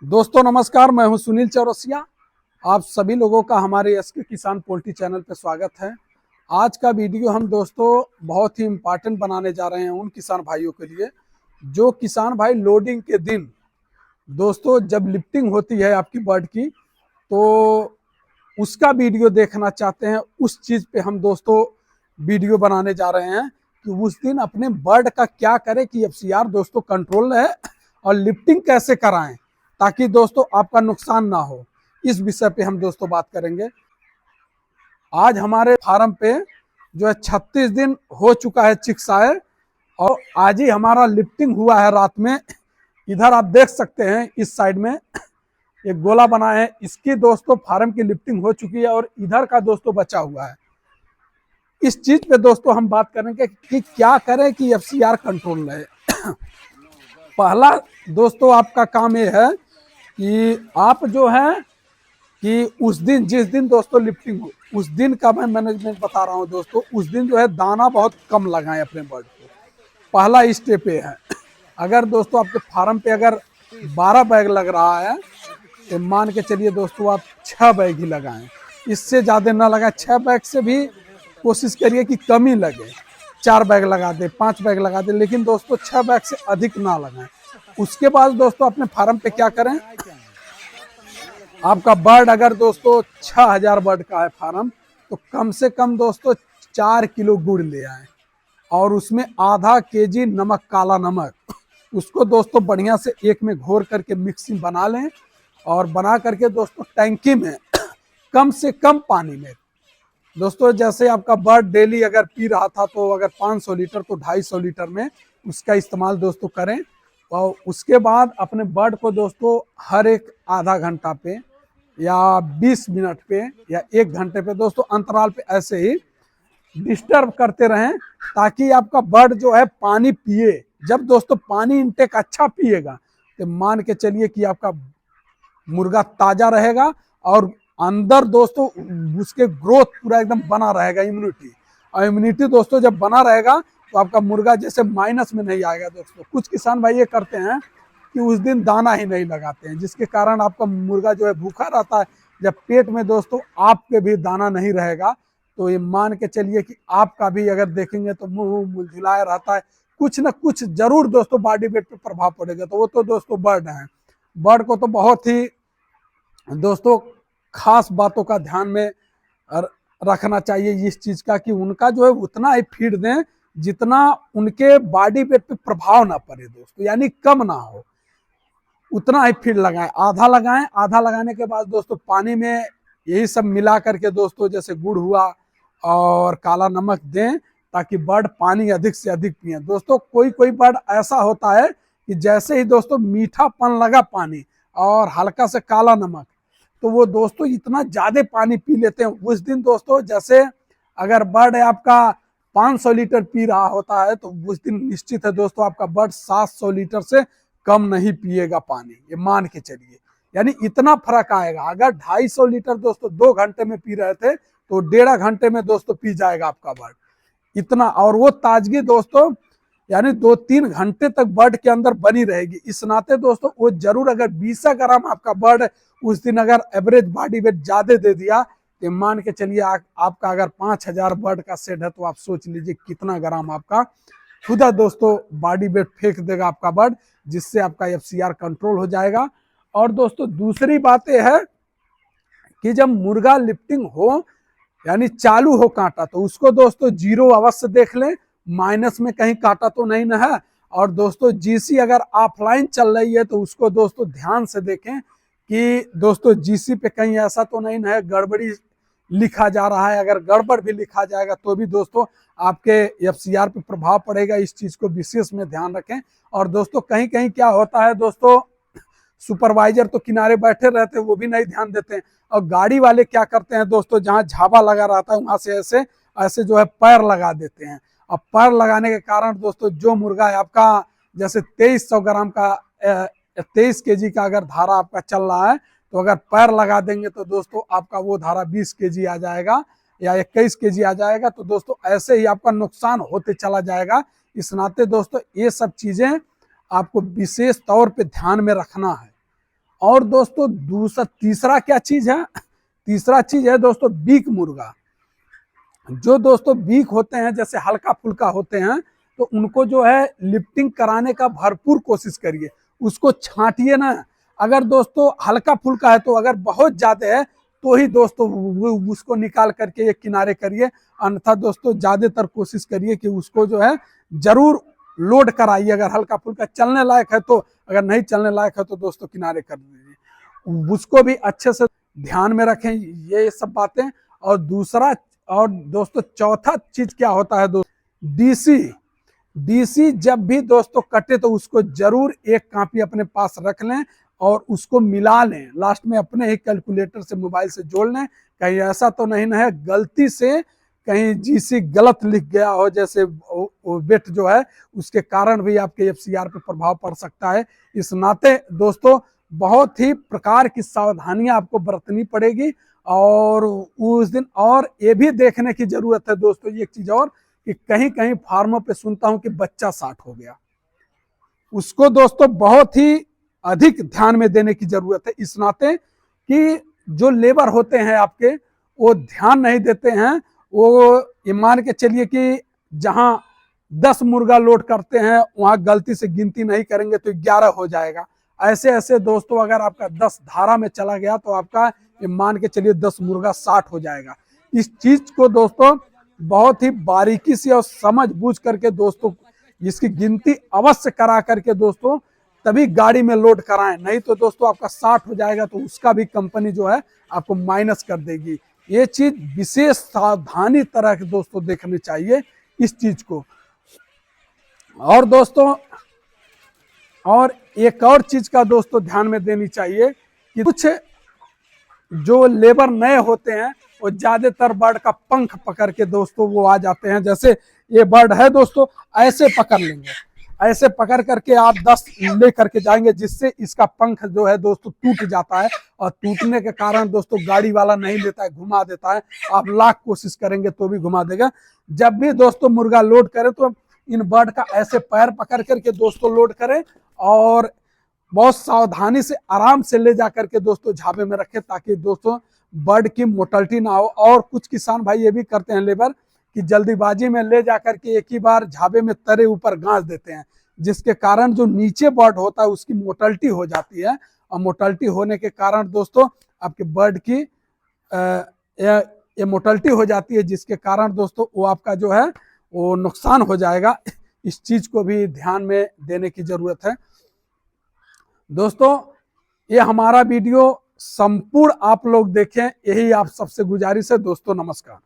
दोस्तों नमस्कार, मैं हूं सुनील चौरसिया। आप सभी लोगों का हमारे एसके किसान पोल्ट्री चैनल पर स्वागत है। आज का वीडियो हम दोस्तों बहुत ही इम्पोर्टेंट बनाने जा रहे हैं उन किसान भाइयों के लिए जो किसान भाई लोडिंग के दिन दोस्तों जब लिफ्टिंग होती है आपकी बर्ड की, तो उसका वीडियो देखना चाहते हैं। उस चीज़ पे हम दोस्तों वीडियो बनाने जा रहे हैं कि उस दिन अपने बर्ड का क्या करें कि एफसीआर दोस्तों कंट्रोल रहे और लिफ्टिंग कैसे कराएं ताकि दोस्तों आपका नुकसान ना हो। इस विषय पे हम दोस्तों बात करेंगे। आज हमारे फार्म पे जो है 36 दिन हो चुका है चिक्स आए और आज ही हमारा लिफ्टिंग हुआ है रात में। इधर आप देख सकते हैं इस साइड में एक गोला बना है, इसकी दोस्तों फार्म की लिफ्टिंग हो चुकी है और इधर का दोस्तों बचा हुआ है। इस चीज पे दोस्तों हम बात करेंगे कि क्या करें कि एफसीआर कंट्रोल रहे। पहला दोस्तों आपका काम ये है कि आप जो है कि उस दिन जिस दिन दोस्तों लिफ्टिंग हो उस दिन का मैं मैनेजमेंट बता रहा हूँ दोस्तों। उस दिन जो है दाना बहुत कम लगाएं अपने बर्ड को। पहला स्टेप ये है। अगर दोस्तों आपके फार्म पे अगर 12 बैग लग रहा है तो मान के चलिए दोस्तों आप 6 बैग ही लगाएं, इससे ज़्यादा ना लगाएं। 6 बैग से भी कोशिश करिए कि कम ही लगे, 4 बैग लगा दे, 5 बैग लगा दे, लेकिन दोस्तों 6 बैग से अधिक ना लगाएं। उसके बाद दोस्तों अपने फार्म पे क्या करें, आपका बर्ड अगर दोस्तों 6000 बर्ड का है फार्म तो कम से कम दोस्तों 4 किलो गुड़ ले आए और उसमें आधा केजी नमक, काला नमक, उसको दोस्तों बढ़िया से एक में घोर करके मिक्सिंग बना लें और बना करके दोस्तों टैंकी में कम से कम पानी में दोस्तों, जैसे आपका बर्ड डेली अगर पी रहा था तो अगर 500 लीटर तो 250 लीटर में उसका इस्तेमाल दोस्तों करें। और उसके बाद अपने बर्ड को दोस्तों हर एक आधा घंटा पे या 20 मिनट पे या 1 घंटे पे दोस्तों अंतराल पे ऐसे ही डिस्टर्ब करते रहें ताकि आपका बर्ड जो है पानी पिए। जब दोस्तों पानी इनटेक अच्छा पिएगा तो मान के चलिए कि आपका मुर्गा ताजा रहेगा और अंदर दोस्तों उसके ग्रोथ पूरा एकदम बना रहेगा, इम्यूनिटी। और इम्यूनिटी दोस्तों जब बना रहेगा तो आपका मुर्गा जैसे माइनस में नहीं आएगा। दोस्तों कुछ किसान भाई ये करते हैं कि उस दिन दाना ही नहीं लगाते हैं, जिसके कारण आपका मुर्गा जो है भूखा रहता है। जब पेट में दोस्तों आपके भी दाना नहीं रहेगा तो ये मान के चलिए कि आपका भी अगर देखेंगे तो मुंह मुलझुलाया रहता है, कुछ ना कुछ जरूर दोस्तों बॉडी वेट पे प्रभाव पड़ेगा। तो वो तो दोस्तों बर्ड है, बर्ड को तो बहुत ही दोस्तों खास बातों का ध्यान में रखना चाहिए इस चीज का कि उनका जो है उतना ही फीड दें जितना उनके बॉडी वेट पे प्रभाव ना पड़े दोस्तों, यानी कम ना हो, उतना ही फीड लगाएं। आधा लगाएं, आधा लगाने के बाद दोस्तों पानी में यही सब मिला करके दोस्तों जैसे गुड़ हुआ और काला नमक दें ताकि बर्ड पानी अधिक से अधिक पिए। दोस्तों कोई कोई बर्ड ऐसा होता है कि जैसे ही दोस्तों मीठापन लगा पानी और हल्का से काला नमक तो वो दोस्तों इतना ज्यादा पानी पी लेते हैं। उस दिन दोस्तों जैसे अगर बर्ड आपका 500 लीटर पी रहा होता है तो उस दिन निश्चित है दोस्तों आपका बर्ड 700 लीटर से कम नहीं पिएगा पानी, ये मान के चलिए। यानी इतना फर्क आएगा। अगर 250 लीटर दोस्तों 2 घंटे में पी रहे थे तो 1.5 घंटे में दोस्तों पी जाएगा आपका बर्ड इतना। और वो ताजगी दोस्तों यानी 2-3 घंटे तक बर्ड के अंदर बनी रहेगी। इस नाते दोस्तों वो जरूर अगर 20 ग्राम आपका बर्ड उस दिन अगर एवरेज बॉडी वेट ज्यादा दे दिया तो मान के चलिए आपका अगर 5000 बर्ड का सेट है तो आप सोच लीजिए कितना ग्राम आपका खुदा दोस्तों बॉडी वेट फेंक देगा आपका बर्ड, जिससे आपका एफसीआर कंट्रोल हो जाएगा। और दोस्तों दूसरी बात यह है कि जब मुर्गा लिफ्टिंग हो यानी चालू हो कांटा तो उसको दोस्तों जीरो अवश्य देख लें, माइनस में कहीं कांटा तो नहीं ना है। और दोस्तों जीसी अगर ऑफलाइन चल रही है तो उसको दोस्तों ध्यान से देखें कि दोस्तों जीसी पे कहीं ऐसा तो नहीं है गड़बड़ी लिखा जा रहा है। अगर गड़बड़ भी लिखा जाएगा तो भी दोस्तों आपके एफसीआर पे प्रभाव पड़ेगा, इस चीज को विशेष में ध्यान रखें। और दोस्तों कहीं कहीं क्या होता है दोस्तों, सुपरवाइजर तो किनारे बैठे रहते हैं वो भी नहीं ध्यान देते हैं और गाड़ी वाले क्या करते हैं दोस्तों, जहाँ झाबा लगा रहता है वहां से ऐसे ऐसे जो है पैर लगा देते हैं। और पैर लगाने के कारण दोस्तों जो मुर्गा है आपका जैसे 2300 ग्राम का 23 केजी का अगर धारा आपका चल रहा है तो अगर पैर लगा देंगे तो दोस्तों आपका वो धारा 20 केजी आ जाएगा या 21 केजी आ जाएगा। तो दोस्तों ऐसे ही आपका नुकसान होते चला जाएगा। इस नाते दोस्तों ये सब चीजें आपको विशेष तौर पे ध्यान में रखना है। और दोस्तों दूसरा तीसरा क्या चीज है, तीसरा चीज है दोस्तों बीक मुर्गा। जो दोस्तों बीक होते हैं जैसे हल्का फुल्का होते हैं तो उनको जो है लिफ्टिंग कराने का भरपूर कोशिश करिए, उसको छांटिए ना। अगर दोस्तों हल्का फुल्का है तो अगर बहुत ज्यादा है तो ही दोस्तों उसको निकाल करके एक किनारे करिए, अन्यथा दोस्तों ज्यादातर कोशिश करिए कि उसको जो है जरूर लोड कराइए। अगर हल्का फुल्का चलने लायक है तो, अगर नहीं चलने लायक है तो दोस्तों किनारे कर दीजिए। उसको भी अच्छे से ध्यान में रखें ये सब बातें। और दूसरा और दोस्तों चौथा चीज क्या होता है दोस्तों, डीसी। डीसी जब भी दोस्तों कटे तो उसको जरूर एक कॉपी अपने पास रख लें और उसको मिला लें, लास्ट में अपने ही कैलकुलेटर से मोबाइल से जोड़ लें। कहीं ऐसा तो नहीं ना है गलती से कहीं जीसी गलत लिख गया हो, जैसे वेट जो है उसके कारण भी आपके एफसीआर पे प्रभाव पड़ सकता है। इस नाते दोस्तों बहुत ही प्रकार की सावधानियां आपको बरतनी पड़ेगी। और उस दिन और ये भी देखने की जरूरत है दोस्तों, ये एक चीज और कि कहीं कहीं फार्मों पे सुनता हूं कि बच्चा 60 हो गया, उसको दोस्तों बहुत ही अधिक ध्यान में देने की जरूरत है। इस नाते कि जो लेबर होते हैं आपके वो ध्यान नहीं देते हैं, वो ये मान के चलिए कि जहां 10 मुर्गा लोड करते हैं वहां गलती से गिनती नहीं करेंगे तो 11 हो जाएगा। ऐसे ऐसे दोस्तों अगर आपका 10 धारा में चला गया तो आपका ये मान के चलिए 10 मुर्गा 60 हो जाएगा। इस चीज को दोस्तों बहुत ही बारीकी से और समझ बूझ करके दोस्तों इसकी गिनती अवश्य करा करके दोस्तों तभी गाड़ी में लोड कराएं, नहीं तो दोस्तों आपका 60 हो जाएगा तो उसका भी कंपनी जो है आपको माइनस कर देगी। ये चीज विशेष सावधानी तरह के दोस्तों देखनी चाहिए इस चीज को। और दोस्तों और एक और चीज का दोस्तों ध्यान में देनी चाहिए कि कुछ जो लेबर नए होते हैं वो ज्यादातर बर्ड का पंख पकड़ के दोस्तों वो आ जाते हैं। जैसे ये बर्ड है दोस्तों ऐसे पकड़ लेंगे, ऐसे पकड़ करके आप 10 ले करके जाएंगे जिससे इसका पंख जो है दोस्तों टूट जाता है। और टूटने के कारण दोस्तों गाड़ी वाला नहीं लेता है, घुमा देता है। आप लाख कोशिश करेंगे तो भी घुमा देगा। जब भी दोस्तों मुर्गा लोड करें तो इन बर्ड का ऐसे पैर पकड़ करके दोस्तों लोड करें और बहुत सावधानी से आराम से ले जा करके दोस्तों झाबे में रखें ताकि दोस्तों बर्ड की मोर्टेलिटी ना हो। और कुछ किसान भाई ये भी करते हैं लेबर कि जल्दीबाजी में ले जा करके एक ही बार झाबे में तरे ऊपर गांस देते हैं, जिसके कारण जो नीचे बर्ड होता है उसकी मोर्टेलिटी हो जाती है। और मोर्टेलिटी होने के कारण दोस्तों आपके बर्ड की ये मोर्टेलिटी हो जाती है, जिसके कारण दोस्तों वो आपका जो है वो नुकसान हो जाएगा। इस चीज को भी ध्यान में देने की जरूरत है दोस्तों। ये हमारा वीडियो संपूर्ण आप लोग देखें, यही आप सबसे गुजारिश है दोस्तों। नमस्कार।